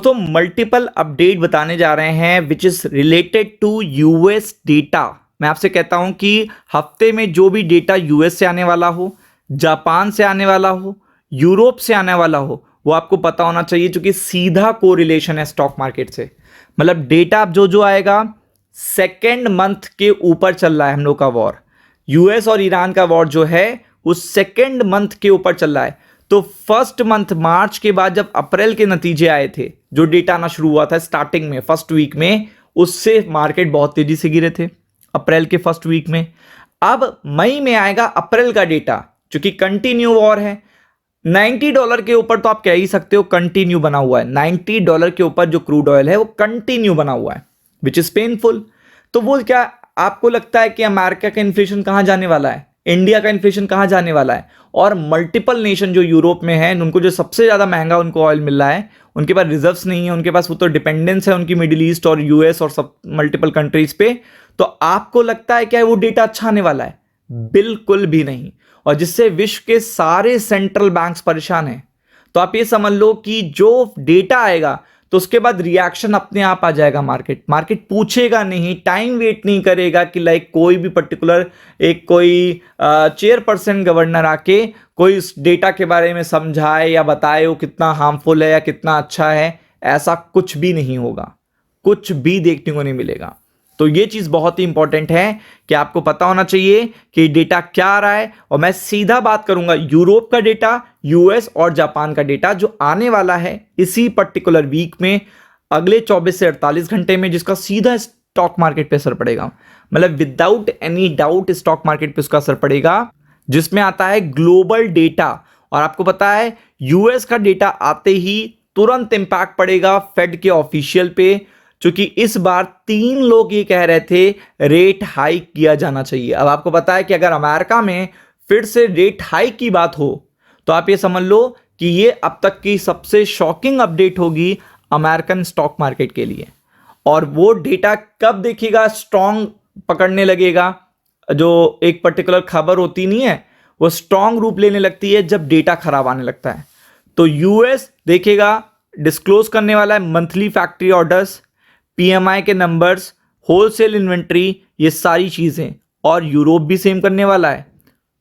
दोस्तों multiple update बताने जा रहे हैं which is related to US data. मैं आपसे कहता हूं कि हफ्ते में जो भी डेटा यूएस से आने वाला हो, जापान से आने वाला हो, यूरोप से आने वाला हो, वो आपको पता होना चाहिए, क्योंकि सीधा कोरिलेशन है स्टॉक मार्केट से। मतलब डेटा अब जो आएगा, सेकेंड मंथ के ऊपर चल रहा है हम लोग का वॉर, यूएस और ईरान का वॉर जो है उस सेकेंड मंथ के ऊपर चल रहा है। तो फर्स्ट मंथ मार्च के बाद जब अप्रैल के नतीजे आए थे, जो डेटा आना शुरू हुआ था स्टार्टिंग में फर्स्ट वीक में, उससे मार्केट बहुत तेजी से गिरे थे अप्रैल के फर्स्ट वीक में। अब मई में आएगा अप्रैल का डेटा, क्योंकि कंटिन्यू वॉर है। $90 के ऊपर तो आप कह ही सकते हो कंटिन्यू बना हुआ है। $90 के ऊपर जो क्रूड ऑयल है वो कंटिन्यू बना हुआ है, विच इज पेनफुल। तो वो क्या आपको लगता है कि अमेरिका का इन्फ्लेशन कहां जाने वाला है, इंडिया का इन्फ्लेशन कहां जाने वाला है? और मल्टीपल नेशन जो यूरोप में है, उनको जो सबसे ज्यादा महंगा उनको ऑयल मिल रहा है, उनके पास रिजर्व्स नहीं है, उनके पास वो तो डिपेंडेंस है उनकी मिडिल ईस्ट और यूएस और सब मल्टीपल कंट्रीज पे। तो आपको लगता है क्या वो डेटा अच्छा आने वाला है? बिल्कुल भी नहीं। और जिससे विश्व के सारे सेंट्रल बैंक्स परेशान हैं। तो आप ये समझ लो कि जो डेटा आएगा तो उसके बाद रिएक्शन अपने आप आ जाएगा। मार्केट पूछेगा नहीं, टाइम वेट नहीं करेगा कि लाइक कोई भी पर्टिकुलर एक कोई चेयरपर्सन गवर्नर आके कोई उस डेटा के बारे में समझाए या बताए वो कितना हार्मफुल है या कितना अच्छा है। ऐसा कुछ भी नहीं होगा, कुछ भी देखने को नहीं मिलेगा। तो ये चीज बहुत ही इंपॉर्टेंट है कि आपको पता होना चाहिए कि डेटा क्या आ रहा है। और मैं सीधा बात करूंगा यूरोप का डेटा, यूएस और जापान का डेटा जो आने वाला है इसी पर्टिकुलर वीक में, अगले 24 से 48 घंटे में, जिसका सीधा स्टॉक मार्केट पे असर पड़ेगा। मतलब without any doubt stock market पे उसका असर पड़ेगा, जिसमें आता है ग्लोबल डेटा। और आपको पता है यूएस का डेटा आते ही तुरंत इंपैक्ट पड़ेगा फेड के ऑफिशियल पे, क्योंकि इस बार 3 लोग ये कह रहे थे रेट हाइक किया जाना चाहिए। अब आपको पता है कि अगर अमेरिका में फिर से रेट हाइक की बात हो तो आप ये समझ लो कि ये अब तक की सबसे शॉकिंग अपडेट होगी अमेरिकन स्टॉक मार्केट के लिए। और वो डेटा कब देखिएगा स्ट्रॉन्ग पकड़ने लगेगा, जो एक पर्टिकुलर खबर होती नहीं है वो स्ट्रॉन्ग रूप लेने लगती है जब डेटा खराब आने लगता है। तो यूएस देखेगा डिस्क्लोज करने वाला है मंथली फैक्ट्री ऑर्डर्स, पीएमआई के नंबर्स, होलसेल इन्वेंट्री, ये सारी चीजें। और यूरोप भी सेम करने वाला है।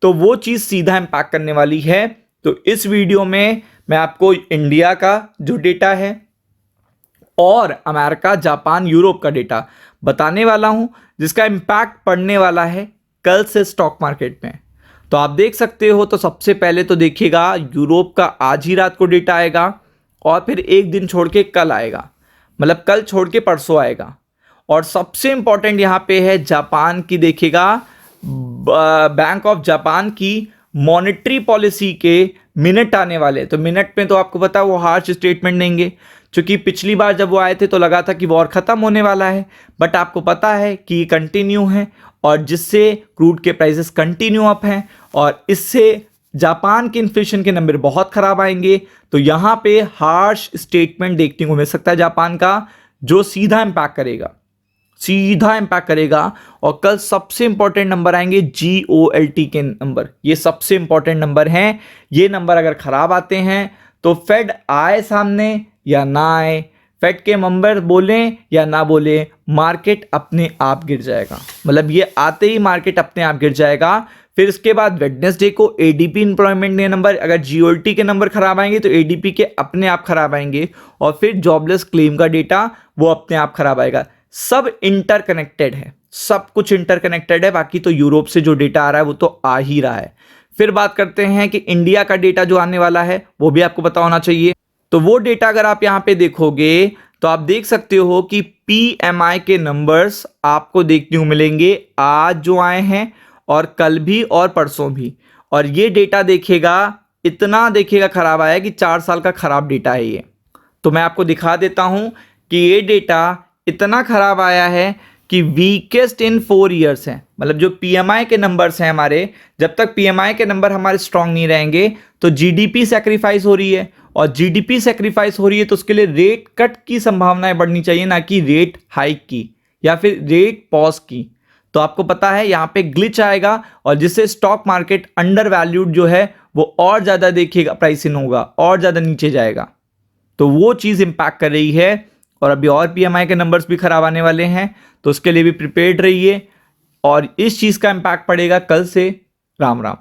तो वो चीज सीधा इंपैक्ट करने वाली है। तो इस वीडियो में मैं आपको इंडिया का जो डेटा है और अमेरिका, जापान, यूरोप का डेटा बताने वाला हूं, जिसका इंपैक्ट पड़ने वाला है कल से स्टॉक मार्केट में। तो आप देख सकते हो। तो सबसे पहले तो देखिएगा यूरोप का आज ही रात को डेटा आएगा और फिर एक दिन छोड़ के कल आएगा, मतलब कल छोड़ के परसों आएगा। और सबसे इंपॉर्टेंट यहां पे है जापान की, देखिएगा बैंक ऑफ जापान की मॉनेटरी पॉलिसी के मिनट आने वाले। तो मिनट में तो आपको पता है वो हार्श स्टेटमेंट देंगे, क्योंकि पिछली बार जब वो आए थे तो लगा था कि वॉर खत्म होने वाला है, बट आपको पता है कि ये कंटिन्यू है, और जिससे क्रूड के प्राइसेस कंटिन्यू अप हैं, और इससे जापान के इन्फ्लेशन के नंबर बहुत खराब आएंगे। तो यहां पे हार्श स्टेटमेंट देखने को मिल सकता है जापान का, जो सीधा इंपैक्ट करेगा। और कल सबसे इंपॉर्टेंट नंबर आएंगे GOLT के नंबर। ये सबसे इंपॉर्टेंट नंबर हैं। ये नंबर अगर खराब आते हैं तो फेड आए सामने या ना आए, फेड के मेंबर बोले या ना बोले, मार्केट अपने आप गिर जाएगा। मतलब ये आते ही मार्केट अपने आप गिर जाएगा। फिर इसके बाद वेडनेसडे को एडीपी इंप्लॉयमेंट के नंबर, अगर GOLT के नंबर खराब आएंगे तो एडीपी के अपने आप खराब आएंगे। और फिर जॉबलेस क्लेम का डेटा वो अपने आप खराब आएगा। सब इंटरकनेक्टेड है, सब कुछ इंटरकनेक्टेड है। बाकी तो यूरोप से जो डेटा आ रहा है वो तो आ ही रहा है। फिर बात करते हैं कि इंडिया का डेटा जो आने वाला है वो भी आपको पता होना चाहिए। तो वो डेटा अगर आप यहां पे देखोगे तो आप देख सकते हो कि PMI के नंबर्स आपको देखने को मिलेंगे आज जो आए हैं, और कल भी और परसों भी। और ये डेटा देखेगा, इतना देखेगा खराब आया कि 4 साल का खराब डेटा है ये। तो मैं आपको दिखा देता हूं कि ये डेटा इतना खराब आया है कि वीकेस्ट इन 4 ईयर्स है। मतलब जो PMI के नंबर्स हैं हमारे, जब तक PMI के नंबर हमारे स्ट्रांग नहीं रहेंगे तो GDP सैक्रिफाइस हो रही है, और GDP सैक्रिफाइस हो रही है तो उसके लिए रेट कट की संभावनाएं बढ़नी चाहिए, ना कि रेट हाइक की या फिर रेट पॉज की। तो आपको पता है यहां पे ग्लिच आएगा, और जिससे स्टॉक मार्केट अंडर वैल्यूड जो है वो और ज्यादा देखिएगा प्राइसिंग होगा, और ज्यादा नीचे जाएगा। तो वो चीज़ इम्पैक्ट कर रही है। और अभी और PMI के नंबर्स भी खराब आने वाले हैं, तो उसके लिए भी प्रिपेयर्ड रहिए और इस चीज़ का इम्पैक्ट पड़ेगा कल से। राम राम।